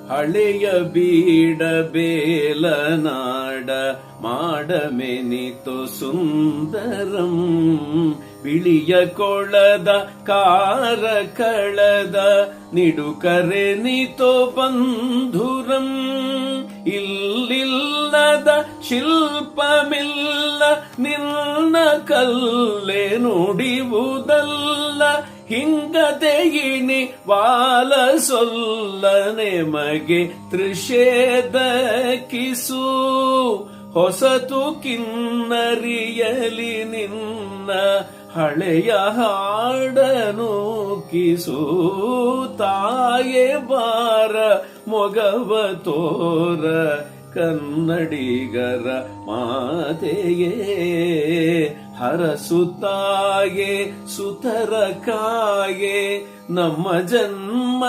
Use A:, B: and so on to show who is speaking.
A: ಹಳೆಯ ಬೀಡ ಬೇಲನಾಡ ಮಾಡಮೆನಿತು ಸುಂದರಂ ಬಿಳಿಯ ಕೊಳದ ಕಾರ ಕಳದ ನಿಡುಕರೆನಿತೋ ಬಂಧುರಂ ಇಲ್ಲಿಲ್ಲದ ಶಿಲ್ಪಮಿಲ್ಲ ನಿನ್ನ ಕಲ್ಲೆ ನುಡಿಯುವುದಲ್ಲ ಹಿಂಗದೆಯಿನಿ ವಾಲ ಸೊಲ್ಲನೆ ಮಗೆ ತ್ರಿಷೇಧಕಿಸು ಹೊಸತು ಕಿನ್ನರಿಯಲಿ ನಿನ್ನ ಹಳೆಯ ಹಾಡನು ಕಿಸು ತಾಯೇ ಬಾರ ಮೊಗವ ತೋರ ಕನ್ನಡಿಗರ ಮಾತೆಯೇ ಹರಸುತ್ತಾಯೇ ಸುತರ ಕಾಯೇ ನಮ್ಮ ಜನ್ಮ